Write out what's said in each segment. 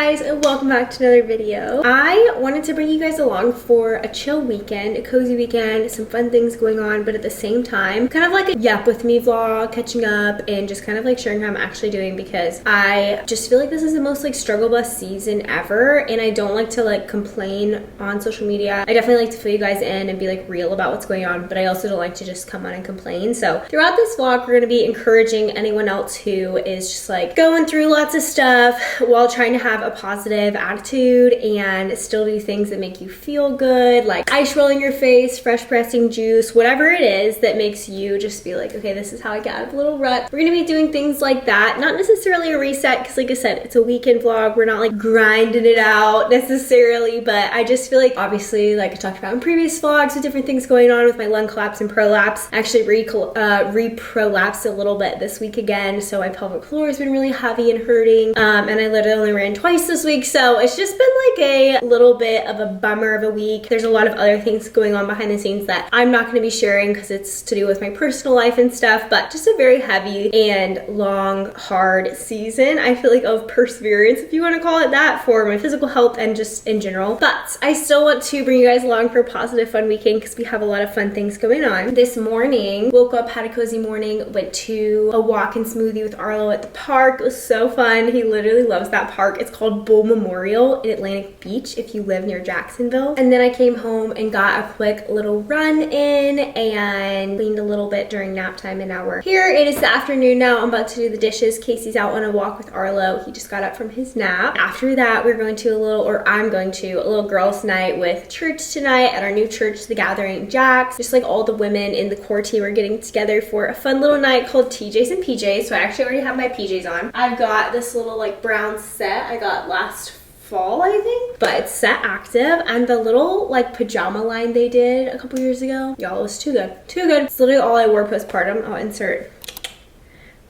And welcome back to another video. I wanted to bring you guys along for a chill weekend, a cozy weekend, some fun things going on, but at the same time, kind of like a yap with me vlog, catching up and just kind of like sharing how I'm actually doing, because I just feel like this is the most like struggle bus season ever, and I don't like to like complain on social media. I definitely like to fill you guys in and be like real about what's going on, but I also don't like to just come on and complain. So throughout this vlog, we're going to be encouraging anyone else who is just like going through lots of stuff while trying to have a positive attitude and still do things that make you feel good, like ice rolling your face, fresh pressing juice, whatever it is that makes you just be like, okay, this is how I get out of a little rut. We're gonna be doing things like that, not necessarily a reset, because like I said, it's a weekend vlog. We're not like grinding it out necessarily, but I just feel like, obviously, like I talked about in previous vlogs with different things going on with my lung collapse and prolapse, I actually re-prolapsed a little bit this week again, so my pelvic floor has been really heavy and hurting, and I literally only ran twice this week, so it's just been like a little bit of a bummer of a week. There's a lot of other things going on behind the scenes that I'm not going to be sharing because it's to do with my personal life and stuff, but just a very heavy and long, hard season, I feel like, of perseverance, if you want to call it that, for my physical health and just in general. But I still want to bring you guys along for a positive, fun weekend because we have a lot of fun things going on. This morning, woke up, had a cozy morning, went to a walk and smoothie with Arlo at the park. It was so fun. He literally loves that park. It's called Bull Memorial in Atlantic Beach if you live near Jacksonville. And then I came home and got a quick little run in and cleaned a little bit during nap time, and now we're here. It is the afternoon now. I'm about to do the dishes. Casey's out on a walk with Arlo. He just got up from his nap. After that, I'm going to a little girls' night with church tonight at our new church, The Gathering Jacks. Just like all the women in the core team are getting together for a fun little night called TJs and PJs. So I actually already have my PJs on. I've got this little like brown set I got last fall, I think, but it's Set Active, and the little like pajama line they did a couple years ago, y'all, it was too good. It's literally all I wore postpartum. I'll insert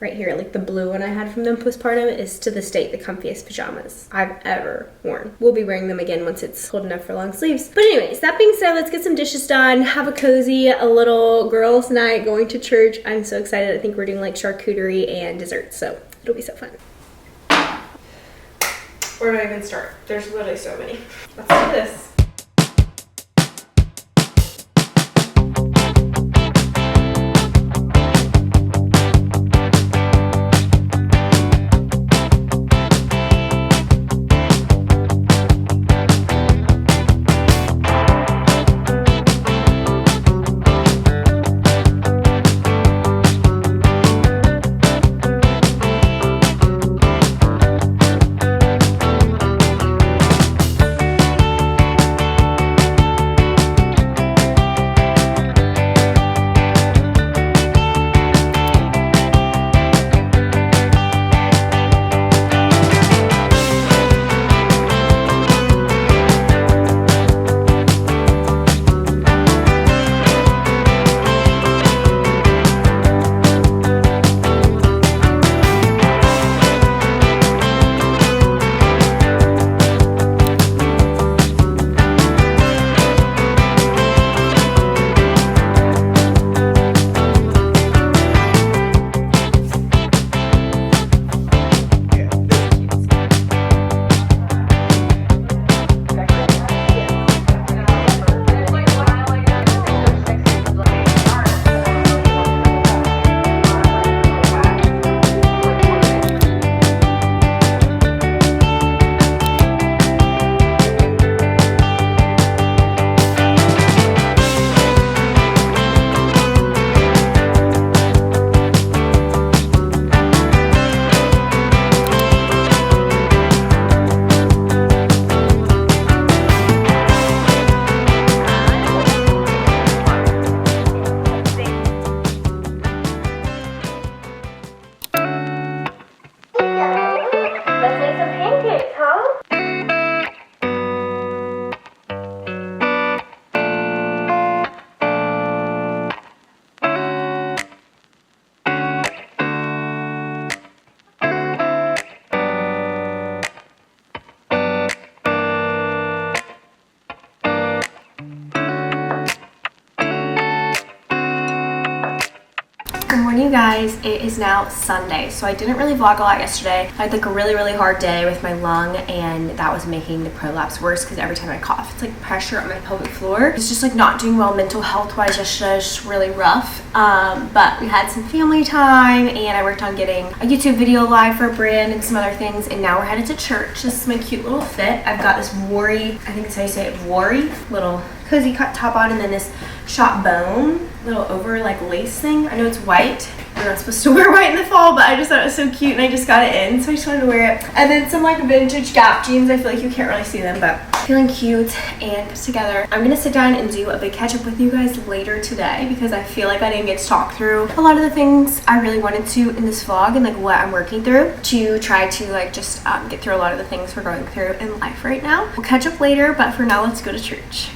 right here, like the blue one I had from them postpartum is to this date the comfiest pajamas I've ever worn. We'll be wearing them again once it's cold enough for long sleeves. But anyways, that being said, let's get some dishes done, have a cozy, a little girls' night, going to church. I'm so excited. I think we're doing like charcuterie and desserts, so it'll be so fun. Where do I even start? There's literally so many. Let's do this. Good morning, you guys. It is now Sunday, so I didn't really vlog a lot yesterday. I had like a really hard day with my lung, and that was making the prolapse worse because every time I cough, it's like pressure on my pelvic floor. It's just like not doing well mental health wise yesterday. It's just really rough. But we had some family time, and I worked on getting a YouTube video live for a brand and some other things, and now we're headed to church. This is my cute little fit. I've got this Wari, I think that's how you say it, Wari, little cozy cut top on, and then this shot bone little over like lace thing. I know it's white. We're not supposed to wear white in the fall, but I just thought it was so cute and I just got it in, so I just wanted to wear it. And then some like vintage Gap jeans. I feel like you can't really see them, but feeling cute and put together. I'm gonna sit down and do a big catch up with you guys later today because I feel like I didn't get to talk through a lot of the things I really wanted to in this vlog and like what I'm working through to try to like just get through a lot of the things we're going through in life right now. We'll catch up later, but for now, let's go to church.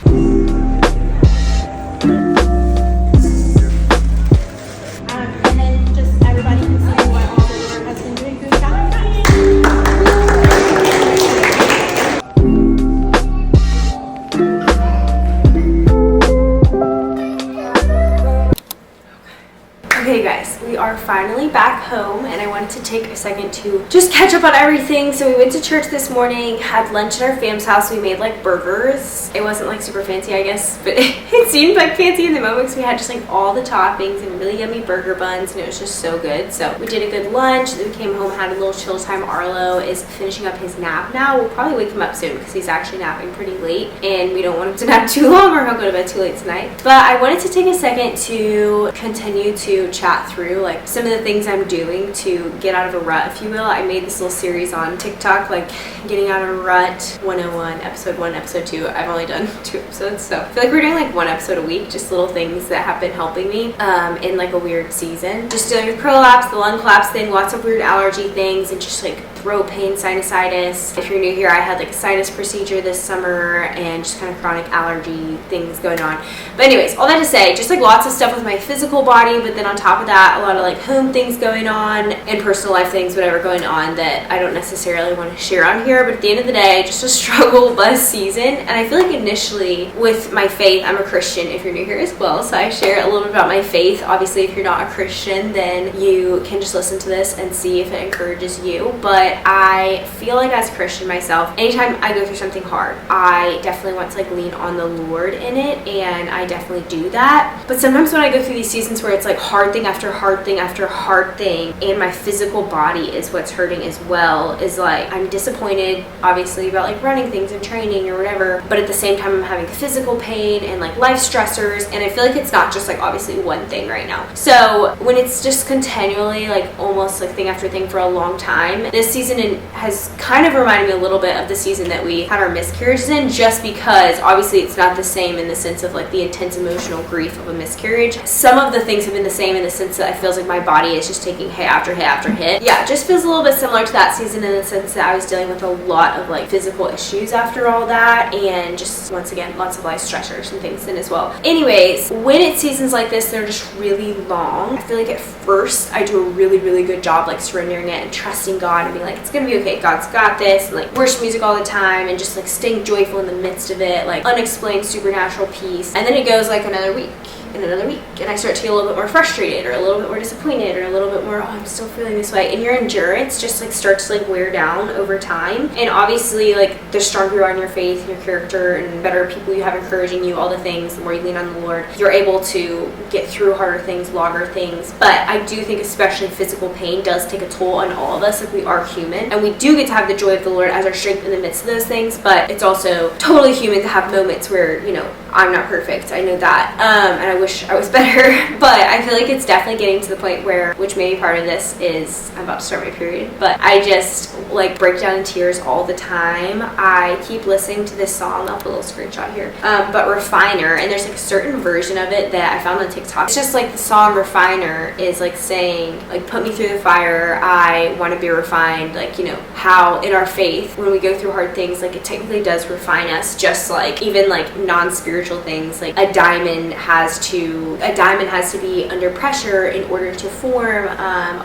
Okay guys, we are finally back home and I wanted to take a second to just catch up on everything. So we went to church this morning, had lunch at our fam's house. We made like burgers. It wasn't like super fancy, I guess, but it seemed like fancy in the moment because we had just like all the toppings and really yummy burger buns and it was just so good. So we did a good lunch, then we came home, had a little chill time. Arlo is finishing up his nap now. We'll probably wake him up soon because he's actually napping pretty late and we don't want him to nap too long or he'll go to bed too late tonight. But I wanted to take a second to continue to chat through like some of the things I'm doing to get out of a rut, if you will. I made this little series on TikTok, like getting out of a rut 101, episode 1, episode 2. I've only done 2 episodes, so I feel like we're doing like 1 episode a week, just little things that have been helping me in like a weird season. Just dealing with prolapse, the lung collapse thing, lots of weird allergy things, and just like throat pain, sinusitis. If you're new here, I had like a sinus procedure this summer and just kind of chronic allergy things going on. But anyways, all that to say, just like lots of stuff with my physical body, but then on top of that, a lot of like home things going on and personal life things, whatever going on that I don't necessarily want to share on here. But at the end of the day, just a struggle bus season. And I feel like initially with my faith, I'm a Christian if you're new here as well. So I share a little bit about my faith. Obviously, if you're not a Christian, then you can just listen to this and see if it encourages you. But I feel like as a Christian myself, anytime I go through something hard, I definitely want to like lean on the Lord in it, and I definitely do that. But sometimes when I go through these seasons where it's like hard thing after hard thing after hard thing, and my physical body is what's hurting as well, is like I'm disappointed obviously about like running things and training or whatever, but at the same time I'm having physical pain and like life stressors, and I feel like it's not just like obviously one thing right now. So when it's just continually like almost like thing after thing for a long time, this season has kind of reminded me a little bit of the season that we had our miscarriages in, just because obviously it's not the same in the sense of like the intense emotional grief of a miscarriage. Some of the things have been the same in the sense that I feel like my body is just taking hit after hit after hit. Yeah, it just feels a little bit similar to that season in the sense that I was dealing with a lot of like physical issues after all that, and just once again lots of life stressors and things in as well. Anyways, when it's seasons like this, they're just really long. I feel like at first I do a really good job like surrendering it and trusting God and being like, it's gonna be okay, God's got this, and like worship music all the time and just like staying joyful in the midst of it, like unexplained supernatural peace. And then it goes like another week and another week, and I start to get a little bit more frustrated or a little bit more disappointed or a little bit more, oh, I'm still feeling this way, and your endurance just like starts to like wear down over time. And obviously like the stronger you are in your faith and your character and better people you have encouraging you, all the things, the more you lean on the Lord, you're able to get through harder things, longer things. But I do think especially physical pain does take a toll on all of us. Like we are human and we do get to have the joy of the Lord as our strength in the midst of those things, but it's also totally human to have moments where, you know, I'm not perfect, I know that, and I wish I was better, but I feel like it's definitely getting to the point where, which maybe part of this is I'm about to start my period, but I just like break down in tears all the time. I keep listening to this song, I'll put a little screenshot here, but Refiner, and there's like a certain version of it that I found on TikTok. It's just like the song Refiner is like saying like, put me through the fire, I want to be refined. Like, you know, how in our faith when we go through hard things, like it technically does refine us, just like even like non-spiritual spiritual things. Like a diamond has to be under pressure in order to form.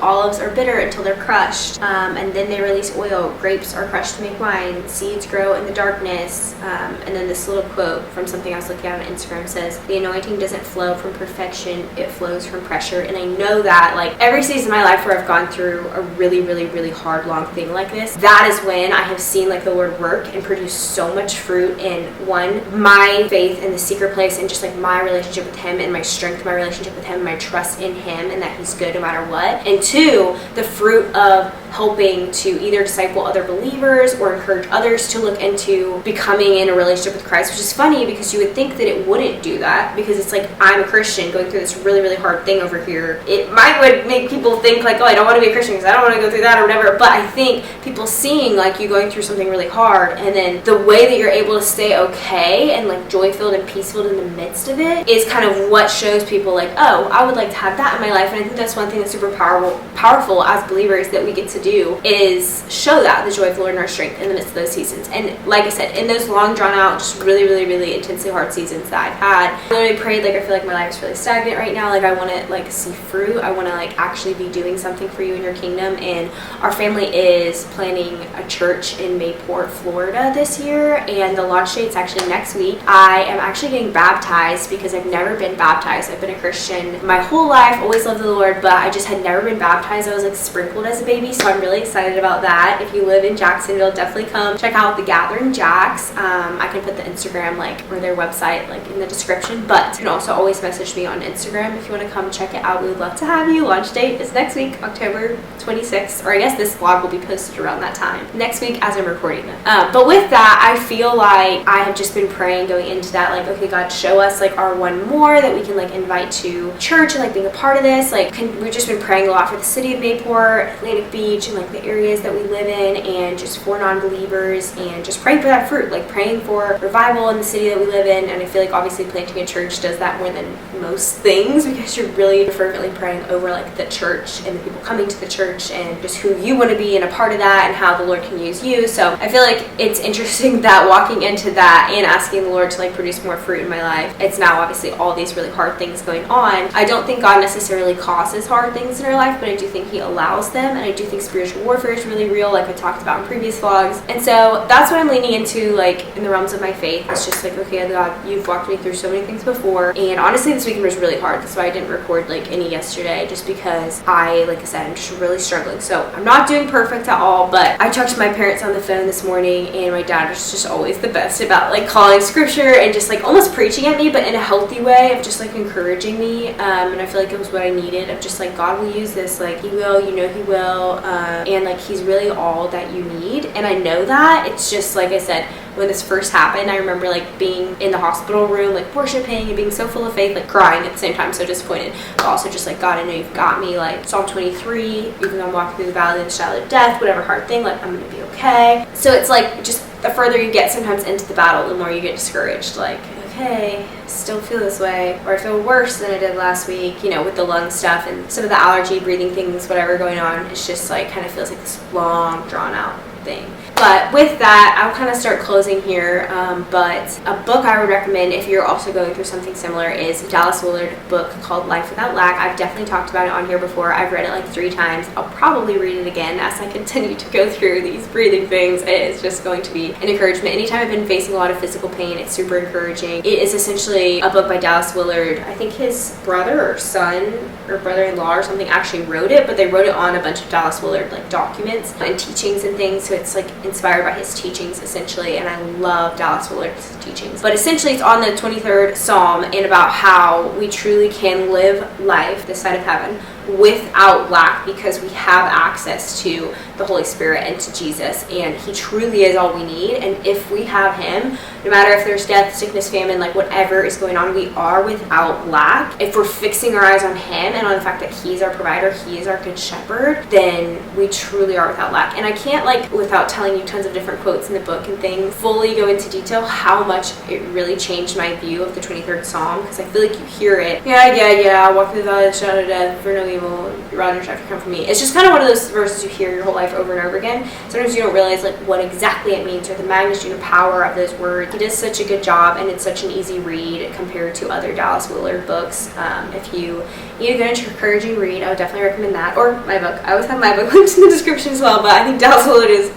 Olives are bitter until they're crushed, and then they release oil. Grapes are crushed to make wine. Seeds grow in the darkness. And then this little quote from something I was looking at on Instagram says, the anointing doesn't flow from perfection, it flows from pressure. And I know that like every season of my life where I've gone through a really, really, really hard, long thing like this, that is when I have seen like the Lord work and produce so much fruit in, one, my faith in the secret place and just like my relationship with him and my strength, my relationship with him, my trust in him and that he's good no matter what. And two, the fruit of helping to either disciple other believers or encourage others to look into becoming in a relationship with Christ, which is funny because you would think that it wouldn't do that because it's like, I'm a Christian going through this really, really hard thing over here. It would make people think like, oh, I don't want to be a Christian because I don't want to go through that or whatever. But I think people seeing like you going through something really hard and then the way that you're able to stay okay and like joy-filled and peace-filled in the midst of it is kind of what shows people like, oh, I would like to have that in my life. And I think that's one thing that's super powerful as believers that we get to do is show that the joy of the Lord in our strength in the midst of those seasons. And like I said, in those long drawn out, just really, really, really intensely hard seasons that I've had, I literally prayed like I feel like my life is really stagnant right now. Like I want to like see fruit. I want to like actually be doing something for you in your kingdom. And our family is planning a church in Mayport, Florida this year, and the launch date's actually next week. I am actually getting baptized because I've never been baptized. I've been a Christian my whole life, always loved the Lord, but I just had never been baptized. I was like sprinkled as a baby, so I'm really excited about that. If you live in Jacksonville, definitely come check out the Gathering Jacks. I can put the Instagram like or their website like in the description, but you can also always message me on Instagram if you want to come check it out. We would love to have you. Launch date is next week, October 26th, or I guess this vlog will be posted around that time next week as I'm recording it. But with that, I feel like I have just been praying going into that, like, okay, God, show us like our one more that we can like invite to church and like being a part of this. Like we've just been praying a lot for the city of Mayport, Atlantic Beach, and like the areas that we live in, and just for non-believers, and just praying for that fruit, like praying for revival in the city that we live in. And I feel like obviously planting a church does that more than most things because you're really fervently praying over like the church and the people coming to the church and just who you want to be and a part of that and how the Lord can use you. So I feel like it's interesting that walking into that and asking the Lord to like produce more fruit in my life, it's now obviously all these really hard things going on. I don't think God necessarily causes hard things in our life, but I do think he allows them, and I do think spiritual warfare is really real, like I talked about in previous vlogs. And so that's what I'm leaning into, like in the realms of my faith. It's just like, okay, God, you've walked me through so many things before, and honestly this weekend was really hard. That's why I didn't record like any yesterday, just because like I said, I'm just really struggling. So I'm not doing perfect at all, but I talked to my parents on the phone this morning, and my dad is just always the best about like calling scripture and just like almost preaching at me, but in a healthy way of just like encouraging me. And I feel like it was what I needed, of just like, God will use this, like he will, you know he will, and like he's really all that you need. And I know that. It's just like I said, when this first happened, I remember like being in the hospital room, like worshiping and being so full of faith, like crying at the same time, so disappointed, but also just like, God, I know you've got me. Like Psalm 23, even though I'm walking through the valley of the shadow of death, whatever hard thing, like I'm gonna be okay. So it's like, just the further you get sometimes into the battle, the more you get discouraged. Like, okay, I still feel this way, or I feel worse than I did last week, you know, with the lung stuff and some of the allergy, breathing things, whatever going on. It's just like, kind of feels like this long, drawn out thing. But with that, I'll kind of start closing here. But a book I would recommend if you're also going through something similar is Dallas Willard's book called Life Without Lack. I've definitely talked about it on here before. I've read it like 3 times. I'll probably read it again as I continue to go through these breathing things. It is just going to be an encouragement. Anytime I've been facing a lot of physical pain, it's super encouraging. It is essentially a book by Dallas Willard. I think his brother or son or brother-in-law or something actually wrote it, but they wrote it on a bunch of Dallas Willard like documents and teachings and things. So it's like inspired by his teachings essentially, and I love Dallas Willard's teachings. But essentially it's on the 23rd Psalm and about how we truly can live life this side of heaven without lack because we have access to the Holy Spirit and to Jesus, and he truly is all we need. And if we have him, no matter if there's death, sickness, famine, like whatever is going on, we are without lack. If we're fixing our eyes on him and on the fact that he's our provider, he is our good shepherd, then we truly are without lack. And I can't, like, without telling you tons of different quotes in the book and things, fully go into detail how much it really changed my view of the 23rd Psalm, because I feel like you hear it, yeah, walk through the valley of the shadow of death, for no evil, rather than strive to come from me. It's just kind of one of those verses you hear your whole life over and over again. Sometimes you don't realize like what exactly it means or the magnitude and power of those words. He does such a good job, and it's such an easy read compared to other Dallas Willard books. If you need a good encouraging read, I would definitely recommend that, or my book. I always have my book linked in the description as well, but I think Dallas Willard is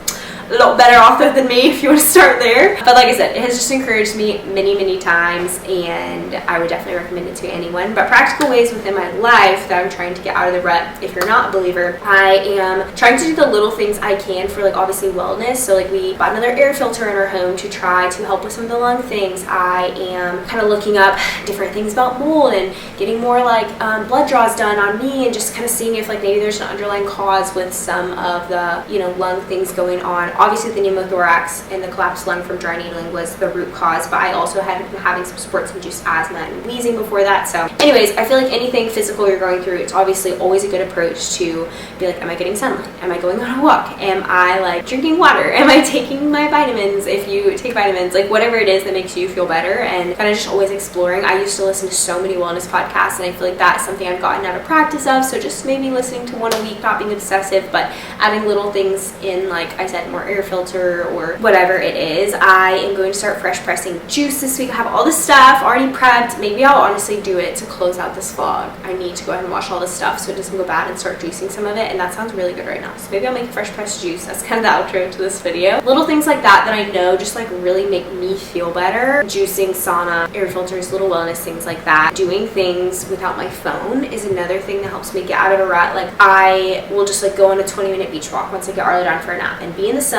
a little better author than me if you want to start there. But like I said, it has just encouraged me many times, and I would definitely recommend it to anyone. But practical ways within my life that I'm trying to get out of the rut, if you're not a believer, I am trying to do the little things I can for like obviously wellness. So like we bought another air filter in our home to try to help with some of the lung things. I am kind of looking up different things about mold and getting more like blood draws done on me, and just kind of seeing if like maybe there's an underlying cause with some of the, you know, lung things going on. Obviously the pneumothorax and the collapsed lung from dry needling was the root cause, but I also had been having some sports-induced asthma and wheezing before that. So anyways, I feel like anything physical you're going through, it's obviously always a good approach to be like, am I getting sunlight? Am I going on a walk? Am I like drinking water? Am I taking my vitamins? If you take vitamins, like whatever it is that makes you feel better, and kind of just always exploring. I used to listen to so many wellness podcasts, and I feel like that's something I've gotten out of practice of. So just maybe listening to one a week, not being obsessive, but adding little things in, like I said, more air filter or whatever it is. I am going to start fresh pressing juice this week. I have all this stuff already prepped. Maybe I'll honestly do it to close out this vlog. I need to go ahead and wash all this stuff so it doesn't go bad and start juicing some of it, and that sounds really good right now. So maybe I'll make a fresh pressed juice. That's kind of the outro to this video. Little things like that that I know just like really make me feel better. Juicing, sauna, air filters, little wellness things like that. Doing things without my phone is another thing that helps me get out of a rut. Like I will just like go on a 20-minute beach walk once I get Arlo down for a nap and be in the sun.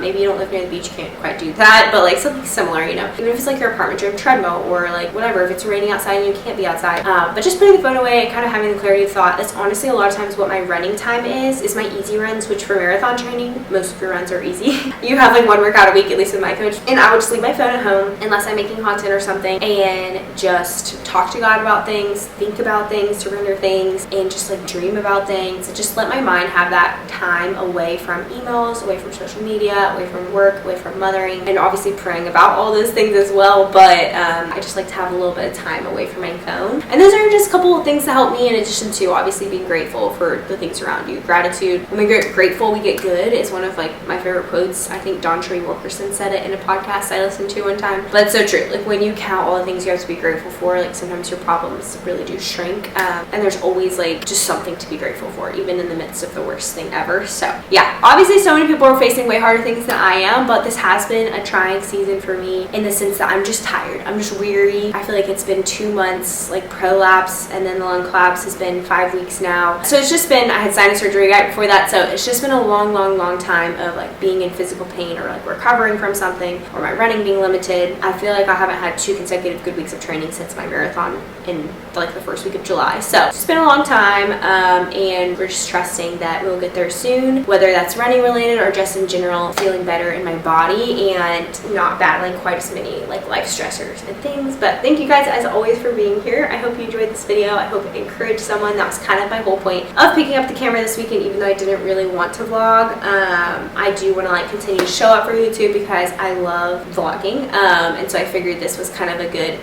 Maybe you don't live near the beach, you can't quite do that, but like something similar, you know, even if it's like your apartment gym treadmill or like whatever, if it's raining outside and you can't be outside, but just putting the phone away and kind of having the clarity of thought. That's honestly a lot of times what my running time is my easy runs, which for marathon training, most of your runs are easy. You have like one workout a week, at least with my coach, and I would just leave my phone at home unless I'm making content or something, and just talk to God about things, think about things, surrender things, and just like dream about things, and just let my mind have that time away from emails, away from social media, away from work, away from mothering, and obviously praying about all those things as well. But I just like to have a little bit of time away from my phone. And those are just a couple of things that help me, in addition to obviously being grateful for the things around you. Gratitude, when we get grateful we get good, is one of like my favorite quotes. I think Don Tree Wilkerson said it in a podcast I listened to one time, but it's so true. Like when you count all the things you have to be grateful for, like sometimes your problems really do shrink, and there's always like just something to be grateful for, even in the midst of the worst thing ever. So yeah, obviously so many people are facing way harder things than I am, but this has been a trying season for me in the sense that I'm just tired. I'm just weary. I feel like it's been 2 months, like prolapse, and then the lung collapse has been 5 weeks now. So it's just been, I had sinus surgery right before that, so it's just been a long time of like being in physical pain or like recovering from something, or my running being limited. I feel like I haven't had 2 consecutive good weeks of training since my marathon in like the first week of July. So it's been a long time, and we're just trusting that we'll get there soon, whether that's running related or just in general feeling better in my body and not battling quite as many like life stressors and things. But thank you guys as always for being here. I hope you enjoyed this video. I hope it encouraged someone. That was kind of my whole point of picking up the camera this weekend, even though I didn't really want to vlog. I do want to like continue to show up for YouTube because I love vlogging, and so I figured this was kind of a good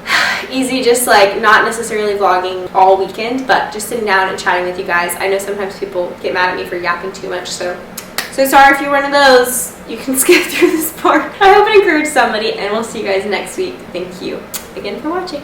easy, just like not necessarily vlogging all weekend, but just sitting down and chatting with you guys. I know sometimes people get mad at me for yapping too much, so sorry if you're one of those. You can skip through this part. I hope it encouraged somebody, and we'll see you guys next week. Thank you again for watching.